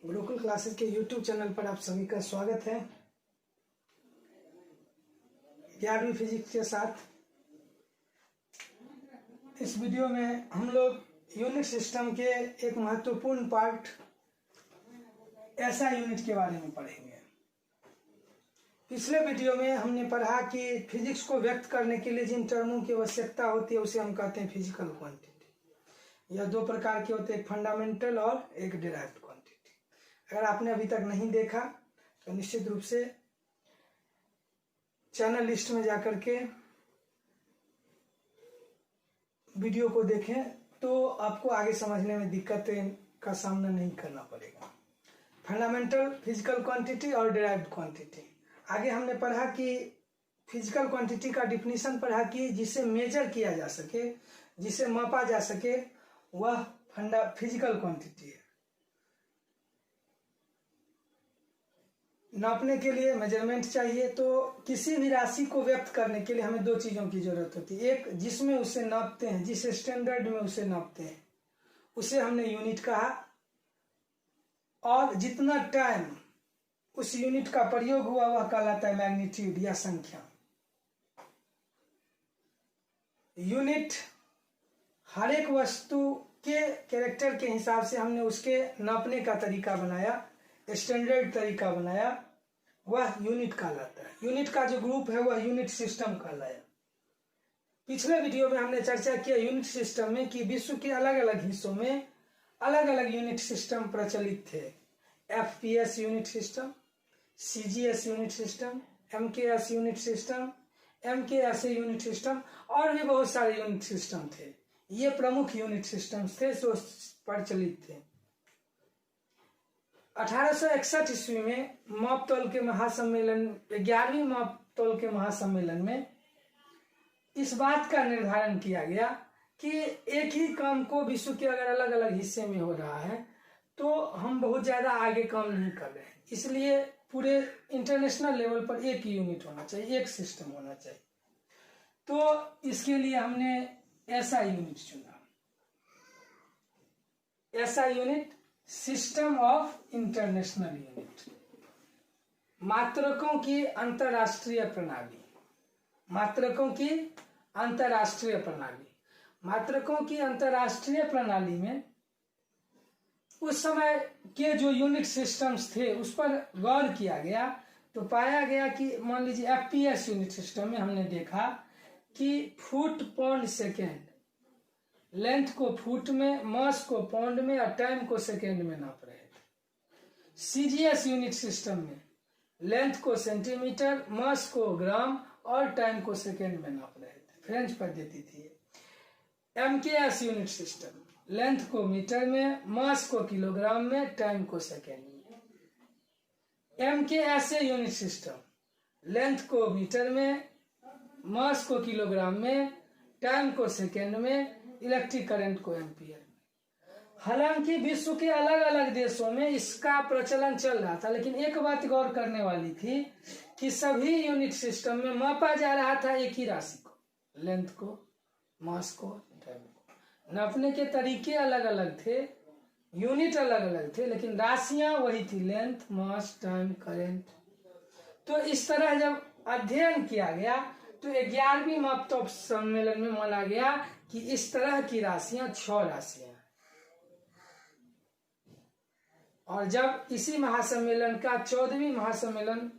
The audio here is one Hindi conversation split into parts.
गुरुकुल क्लासेस के YouTube चैनल पर आप सभी का स्वागत है। 11वीं फिजिक्स के साथ इस वीडियो में हम लोग यूनिट सिस्टम के एक महत्वपूर्ण पार्ट SI यूनिट के बारे में पढ़ेंगे। पिछले वीडियो में हमने पढ़ा कि फिजिक्स को व्यक्त करने के लिए जिन टर्मों की आवश्यकता होती है उसे हम कहते हैं फिजिकल क्वांटिटी। यह दो प्रकार के होते हैं, एक फंडामेंटल और एक डिराइव्ड क्वांटिटी। अगर आपने अभी तक नहीं देखा तो निश्चित रूप से चैनल लिस्ट में जाकर के वीडियो को देखें तो आपको आगे समझने में दिक्कतें का सामना नहीं करना पड़ेगा। फंडामेंटल फिजिकल क्वांटिटी और डिराइव्ड क्वांटिटी। आगे हमने पढ़ा कि फिजिकल क्वांटिटी का डिफिनीशन पढ़ा कि जिसे मेजर किया जा सके, जिसे मापा जा सके, वह फिजिकल क्वांटिटी है। नापने के लिए मेजरमेंट चाहिए, तो किसी भी राशि को व्यक्त करने के लिए हमें दो चीजों की जरूरत होती है। एक, जिसमें उसे नापते हैं, जिस स्टैंडर्ड में उसे नापते हैं उसे हमने यूनिट कहा, और जितना टाइम उस यूनिट का प्रयोग हुआ वह कहलाता है मैग्नीट्यूड या संख्या। यूनिट हर एक वस्तु के कैरेक्टर के हिसाब से हमने उसके नापने का तरीका बनाया, स्टैंडर्ड तरीका बनाया, वह यूनिट कहलाता है। यूनिट का जो ग्रुप है वह यूनिट सिस्टम कहलाया। पिछले वीडियो में हमने चर्चा किया यूनिट सिस्टम में कि विश्व के अलग अलग हिस्सों में अलग अलग यूनिट सिस्टम प्रचलित थे। FPS unit system, CGS unit system, MKS unit system, MKSA unit system और भी बहुत सारे यूनिट सिस्टम थे। ये प्रमुख यूनिट सिस्टम थे जो प्रचलित थे। 1861 ईस्वी में मापतौल के महासम्मेलन, 11वीं मापतौल के महासम्मेलन में इस बात का निर्धारण किया गया कि एक ही काम को विश्व के अगर अलग अलग हिस्से में हो रहा है तो हम बहुत ज्यादा आगे काम नहीं कर रहे हैं, इसलिए पूरे इंटरनेशनल लेवल पर एक ही यूनिट होना चाहिए, एक सिस्टम होना चाहिए। तो इसके लिए हमने SI यूनिट चुना। SI unit system of international unit, मात्रकों की अंतरराष्ट्रीय प्रणाली। मात्रकों की अंतरराष्ट्रीय प्रणाली। मात्रकों की अंतरराष्ट्रीय प्रणाली में उस समय के जो यूनिट सिस्टम्स थे उस पर गौर किया गया तो पाया गया कि मान लीजिए FPS यूनिट सिस्टम में हमने देखा कि फुट पाउंड सेकेंड, लेंथ को फुट में, मास को पाउंड में और टाइम को सेकेंड में नाप रहे थे। CGS यूनिट सिस्टम में लेंथ को सेंटीमीटर, मास को ग्राम और टाइम को सेकेंड में नाप रहे थे। फ्रेंच पद्धति थी। MKS यूनिट सिस्टम लेंथ को मीटर में, मास को किलोग्राम में, टाइम को सेकेंड में। MKSA यूनिट सिस्टम लेंथ को मीटर में, मास को किलोग्राम में, टाइम को सेकेंड में, इलेक्ट्रिक करंट को एम्पियर में। हालांकि विश्व के अलग अलग देशों में इसका प्रचलन चल रहा था, लेकिन एक बात गौर करने वाली थी कि सभी यूनिट सिस्टम में मापा जा रहा था एक ही राशि को, लेंथ को, मास को, टाइम को। नापने के तरीके अलग अलग थे, यूनिट अलग अलग थे, लेकिन राशियां वही थी, लेंथ, मास, टाइम, करंट। तो इस तरह जब अध्ययन किया गया तो 11वीं मापतौल सम्मेलन में माना गया कि इस तरह की राशियां 6 राशियां। और जब इसी महासम्मेलन का 14वीं महासम्मेलन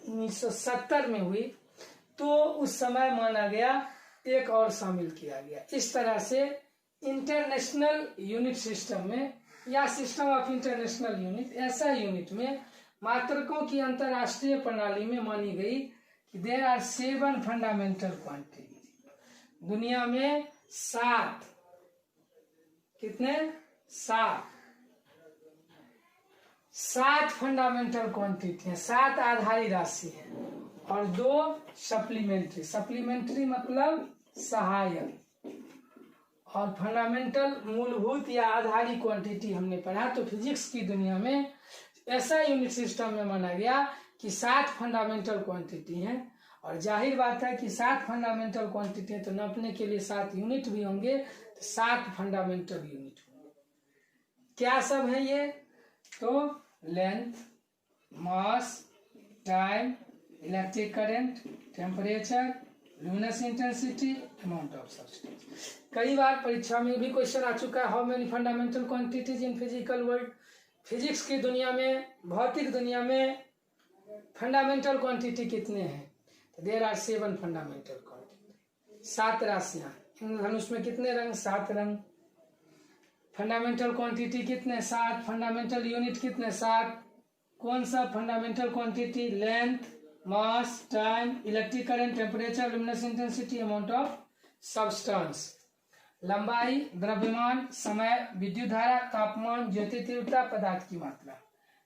1970 में हुई तो उस समय माना गया एक और शामिल किया गया। इस तरह से इंटरनेशनल यूनिट सिस्टम में या system of international unit SI unit में मात्रकों की अंतरराष्ट्रीय प्रणाली में मानी गई कि देयर आर 7 फंडामेंटल क्वांटिटी। दुनिया में 7, कितने? 7 फंडामेंटल क्वांटिटी है, 7 आधारी राशि है और 2 सप्लीमेंट्री। सप्लीमेंट्री मतलब सहायक, और फंडामेंटल मूलभूत या आधारी क्वांटिटी हमने पढ़ा। तो फिजिक्स की दुनिया में ऐसा यूनिट सिस्टम में माना गया कि 7 फंडामेंटल क्वांटिटी हैं, और जाहिर बात है कि 7 फंडामेंटल क्वांटिटी है तो नापने के लिए 7 यूनिट भी होंगे, तो 7 फंडामेंटल यूनिट होंगे। क्या सब है ये? तो length, mass, time, electric current, temperature, luminous intensity, amount of substance. कई बार परीक्षा में भी क्वेश्चन आ चुका है, how many fundamental quantities in physical world. Physics की दुनिया में, भौतिक दुनिया में फंडामेंटल क्वांटिटी कितने हैं? तो देयर आर 7 फंडामेंटल क्वांटिटी, 7 राशियां। इंद्रधनुष में कितने रंग? 7 रंग। फंडामेंटल क्वांटिटी कितने? 7। फंडामेंटल यूनिट कितने? 7। कौन सा fundamental quantity? Length, mass, time, electric current, temperature, luminous intensity, amount of substance. लंबाई, द्रव्यमान, समय, विद्युत धारा, तापमान, ज्योति तीव्रता, पदार्थ की मात्रा।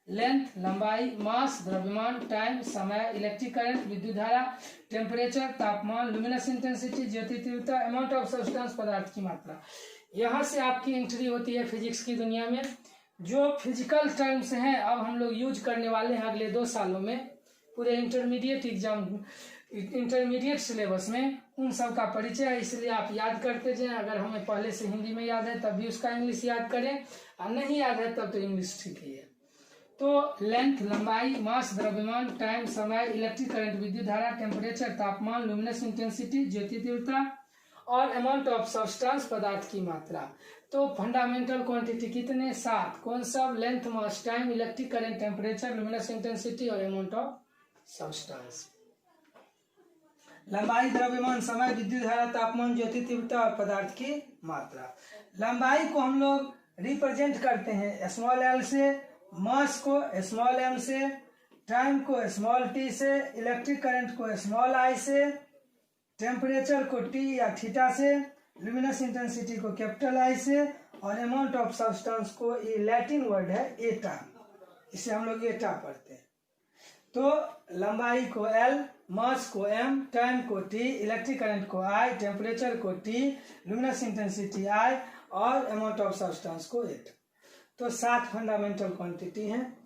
लेंथ, लंबाई, मास, द्रव्यमान, टाइम, समय, इलेक्ट्रिक करंट, विद्युत धारा, टेम्परेचर, तापमान, लुमिनस इंटेंसिटी, ज्योति तीव्रता, अमाउंट ऑफ सब्सटेंस, पदार्थ की मात्रा। यहाँ से आपकी एंट्री होती है फिजिक्स की दुनिया में। जो फिजिकल टर्म्स हैं अब हम लोग यूज करने वाले हैं अगले 2 सालों में, पूरे इंटरमीडिएट एग्जाम, इंटरमीडिएट सिलेबस में उन सब का परिचय है। इसलिए आप याद करते जाएं। अगर हमें पहले से हिंदी में याद है तब भी उसका इंग्लिश याद करें, और नहीं याद है तब तो इंग्लिश ठीक ही है। तो लेंथ, लंबाई, मास, द्रव्यमान, टाइम, समय, इलेक्ट्रिक करंट, विद्युत धारा, टेम्परेचर, तापमान, लुमिनस इंटेंसिटी, ज्योति तीव्रता और अमाउंट ऑफ सब्सटेंस, पदार्थ की मात्रा। तो फंडामेंटल क्वांटिटी कितने? 7। कौन सा? Length, mass, time, electric current, temperature, luminous intensity और अमाउंट ऑफ सब्सटेंस। लंबाई, द्रव्यमान, समय, विद्युत धारा, तापमान, ज्योति तीव्रता और पदार्थ की मात्रा। लंबाई को हम लोग रिप्रेजेंट करते हैं स्मॉल एल से, मास को स्मॉल एम से, टाइम को स्मॉल टी से, इलेक्ट्रिक करंट को स्मॉल आई से, टेम्परेचर को टी या थीटा से, लुमिनस इंटेंसिटी को कैपिटल आई से और अमाउंट ऑफ सब्सटेंस को, ये लैटिन वर्ड है एटा, इसे हम लोग एटा पढ़ते हैं। तो लंबाई को एल, मास को एम, टाइम को टी, इलेक्ट्रिक करंट को आई, टेम्परेचर को टी, लुमिनस इंटेंसिटी आई और अमाउंट ऑफ सब्सटेंस को एट। तो 7 फंडामेंटल क्वांटिटी हैं।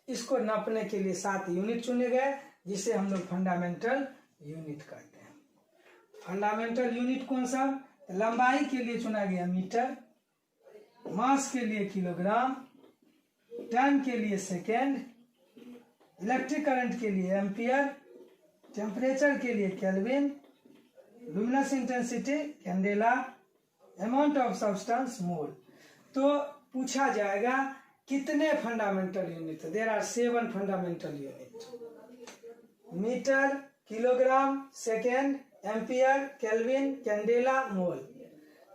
इसको नापने के लिए 7 यूनिट चुने गए, जिसे हम लोग फंडामेंटल यूनिट कहते हैं। फंडामेंटल यूनिट कौन सा? लंबाई के लिए चुना गया मीटर, मास के लिए किलोग्राम, टाइम के लिए सेकेंड, इलेक्ट्रिक करंट के लिए एम्पियर, टेम्परेचर के लिए kelvin, luminous intensity candela, amount of substance mole. तो पूछा जाएगा कितने fundamental unit? There are 7 fundamental unit. Metre, kilogram, second, ampere, kelvin, candela, mole.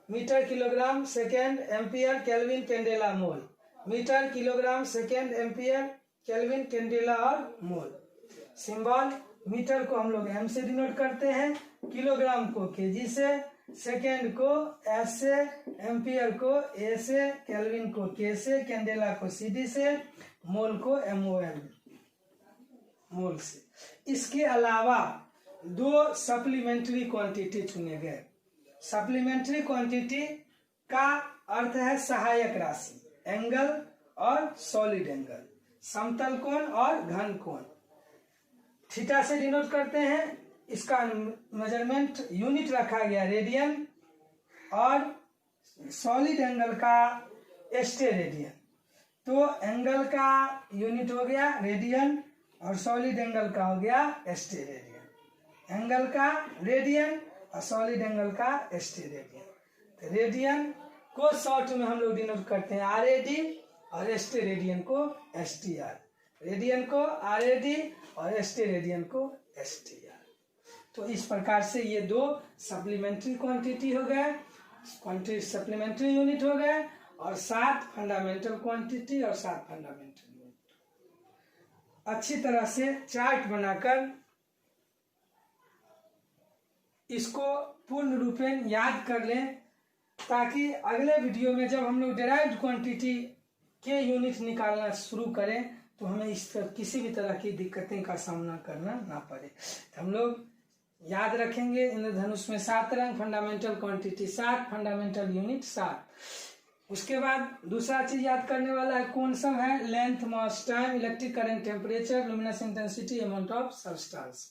Metre, kilogram, second, ampere, kelvin, candela, mole. Metre, kilogram, second, ampere, kelvin, candela और मोल। सिंबल, मीटर को हम लोग एम से डिनोट करते हैं, किलोग्राम को केजी से, सेकेंड को एस से, एम्पियर को ए से, केल्विन को के से, कैंडेला को सीडी से, मोल को एमओएल मोल से। इसके अलावा 2 सप्लीमेंट्री क्वांटिटी चुने गए। सप्लीमेंट्री क्वांटिटी का अर्थ है सहायक राशि, एंगल और सॉलिड एंगल, समतल कोण और घन कोण। थीटा से डिनोट करते हैं। इसका मेजरमेंट यूनिट रखा गया रेडियन और सॉलिड एंगल का एस्टेरेडियन। तो एंगल का यूनिट हो गया रेडियन और सॉलिड एंगल का हो गया एस्टेरेडियन। एंगल का रेडियन और सॉलिड एंगल का एस्टेरेडियन। तो रेडियन को शॉर्ट में हम लोग डिनोट करते हैं आरएडी और एस्टेरेडियन को एसटीआर। रेडियन को आरएडी और एस्टेरेडियन को एसटीआर। तो इस प्रकार से ये 2 सप्लीमेंट्री क्वांटिटी हो गए, सप्लीमेंट्री यूनिट हो गए, और 7 फंडामेंटल क्वांटिटी और 7 फंडामेंटल यूनिट। अच्छी तरह से चार्ट बनाकर इसको पूर्ण रूपेण याद कर लें, ताकि अगले वीडियो में जब हम लोग डेराइव्ड क्वांटिटी के यूनिट निकालना शुरू करें तो हमें इस तरह किसी भी तरह की दिक्कतें का सामना करना ना पड़े। हम लोग याद रखेंगे इंद्रधनुष में 7 रंग, फंडामेंटल क्वांटिटी 7, फंडामेंटल यूनिट 7। उसके बाद दूसरा चीज याद करने वाला है, कौन सा है? Length, mass, time, electric current, temperature, luminous intensity, amount of substance.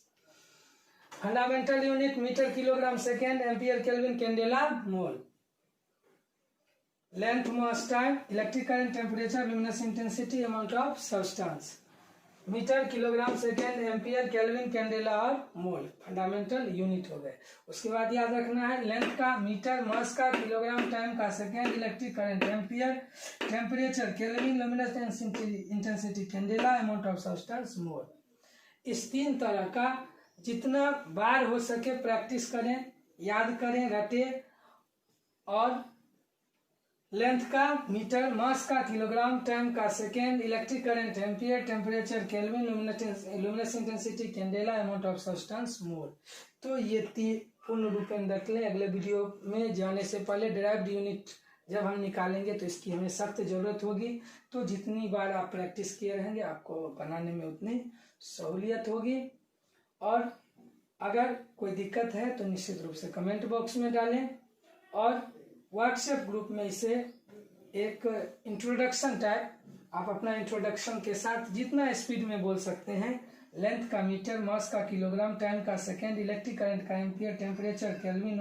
Fundamental unit metre, kilogram, second, ampere, kelvin, candela, mole. Length, mass, time, electric current, temperature, luminous intensity, amount of substance. Metre, kilogram, second, ampere, kelvin, candela और मोल फंडामेंटल यूनिट हो गए। उसके बाद याद रखना है लेंथ का, मीटर, मास का, किलोग्राम, टाइम का, second, electric current, ampere, temperature, kelvin, luminous intensity, candela, amount of substance, mole. इस 3 तरह का जितना बार हो सके प्रैक्टिस करें, याद करें, रटे। और लेंथ का, मीटर, मास का, किलोग्राम, टाइम का, second, electric current, ampere, temperature, kelvin, luminous intensity, candela, amount of substance, mole. तो ये 3 पूर्ण रूप में रख लें। अगले वीडियो में जाने से पहले डिराइव्ड यूनिट जब हम निकालेंगे तो इसकी हमें सख्त जरूरत होगी। तो जितनी बार आप प्रैक्टिस किए रहेंगे आपको बनाने में उतनी सहूलियत होगी। और अगर कोई दिक्कत है तो निश्चित रूप से कमेंट बॉक्स में डालें और व्हाट्सएप ग्रुप में इसे एक इंट्रोडक्शन टाइप आप अपना इंट्रोडक्शन के साथ जितना स्पीड में बोल सकते हैं, लेंथ का, मीटर, मास का, किलोग्राम, टाइम का, सेकेंड, इलेक्ट्रिक करंट का, ampere, temperature, kelvin,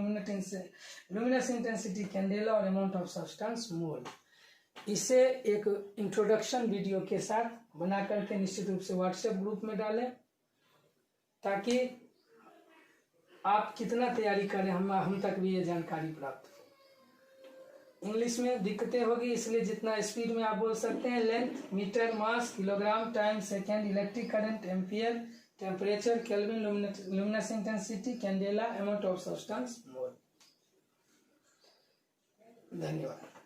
luminous intensity, candela और अमाउंट ऑफ सब्सटेंस, मोल, इसे एक इंट्रोडक्शन वीडियो के साथ बना करके निश्चित रूप से व्हाट्सएप ग्रुप में डालें ताकि आप कितना तैयारी करें हम तक भी ये जानकारी प्राप्त हो। इंग्लिश में दिक्कतें होगी इसलिए जितना स्पीड में आप बोल सकते हैं length, metre, mass, kilogram, time, second, electric current, ampere, temperature, kelvin, luminous intensity, candela, amount of substance, mole. धन्यवाद।